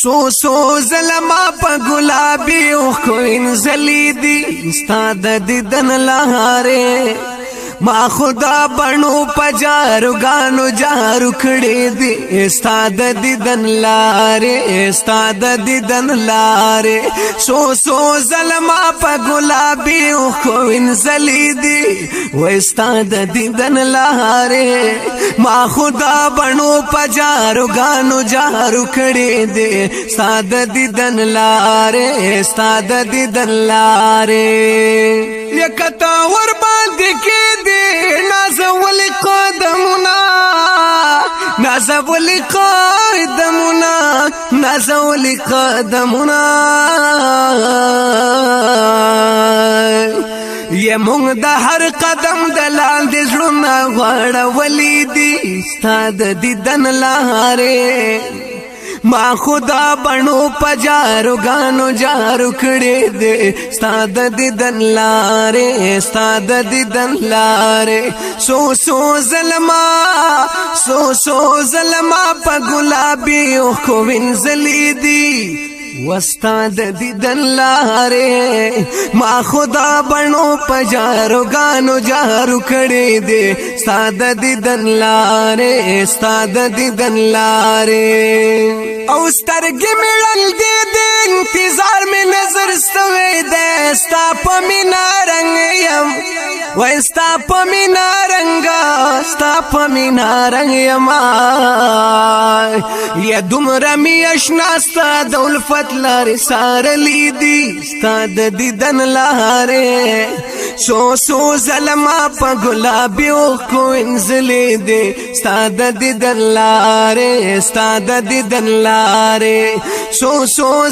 سو زلما په ګلابي او کوین زلیدي استاد دیدن لهاره ما خدا بنو پجارو گانو جارو کړي دي استاد دیدن لاره استاد دیدن لاره سو زلما په ګلابي او کوین زلیدي و استاد دیدن لاره ما خدا بنو پجارو گانو جارو کړي دي استاد دیدن لاره استاد دیدن لاره یکتا ور باندې کې نازول قدمنا نازول قدمنا نازول قدمنا یہ مونږ د هر قدم د لاندې زړونه غواړولي دي استاد دیدن لاره ما خدا بنو پجارو گانو جارو کړي دي استاد دیدن لاره استاد دیدن لاره سو زلما په ګلابي او کوین زلیدي وستاد دیدن لاره ما خدا بنو پجارو گانو جارو کړي دي استاد دیدن لاره استاد دیدن لاره او سترګې مړل دي د انتظار می نظر ستوي ده ستا په مینا رنگ یم و ستا په مینا رنگ ستا په مینا رنگ یم یا دومره می اشنا ستا د الفت لارې سارلی دي ستا د دیدن لاره سو زلما په ګلابي او کوین زلیدي ستا د دیدن لاره ستا د دیدن لاره سو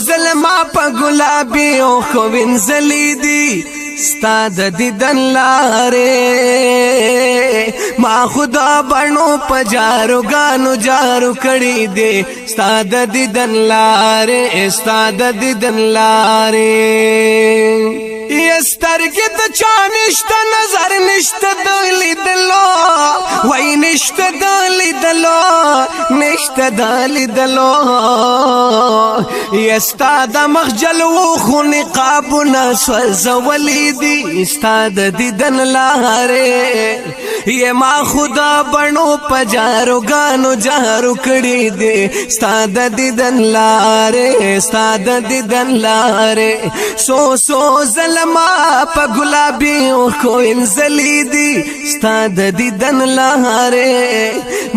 زلما په ګلابي او کوین زلیدي ستا د دیدن لاره ما خدا بنو پجارو گانو جارو کړي دي ستا د دیدن لاره ستا د دیدن لاره سترګې د چا نشته نظر نشته د لیدلو وای نشته د لیدلو نشته د لیدلو ستا د مخجل و خو نقابونه سوځولي دي ستا د دیدن لاره ما خدا بنو پجارو گانو جارو کړي دي ستا د دیدن لاره ستا د دیدن لاره سو زلما په ګلابي او کوین زلیدي ستا د دیدن لاره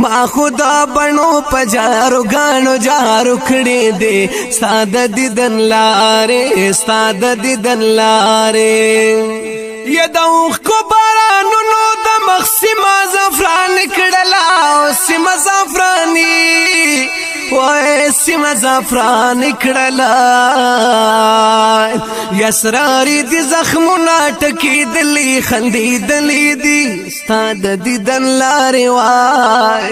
ما خدا بنو پجارو گانو جارو کړي دي ستا د دیدن لاره ستا د دیدن لاره یا د اوخ کو بارانو نو د مخسیما زفران کړلا او سیما زفرانی وای سیما زفران کړلا یسراری دی زخمونه ټکیدلی خندیدلی دی ستا د دیدن لاره وای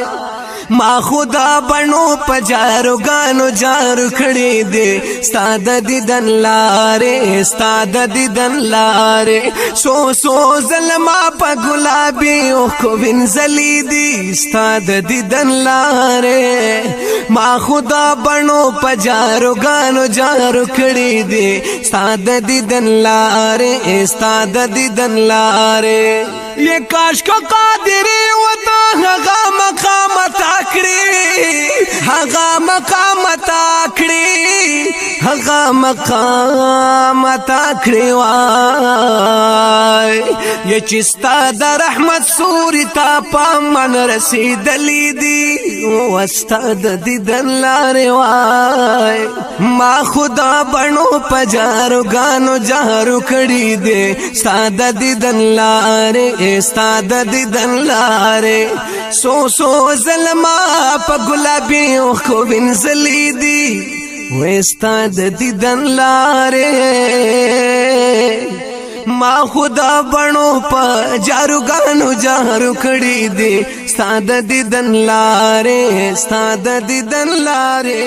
ما خدا بنو پجارو گانو جارو کړي دي ستا د دیدن لاره ستا د دیدن لاره سو زلما په ګلابي او کوین زلیدي ستا د دیدن لاره ما خدا بنو پجارو گانو جارو کړي دي ستا د دیدن لاره ستا د دیدن لاره یہ کاش کا قادری وتا هغه مقام تاکړي هغه مقام تاکړي هغه مقام تاکړي وای یا چستا د رحمت سوري تا پمن رسیدلی دي واستا د دیدن لاره وای ما خدا بنو پجارو گانو جارو کړي دي ستا د دیدن لاره ستا د دیدن لاره سو زلما په ګلابي او کوین زلیدي و ستا د دیدن لاره ما خدا بنو په جارو گانو جارو کړي دي ستا د دیدن لاره ستا د دیدن لاره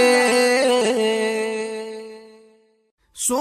سو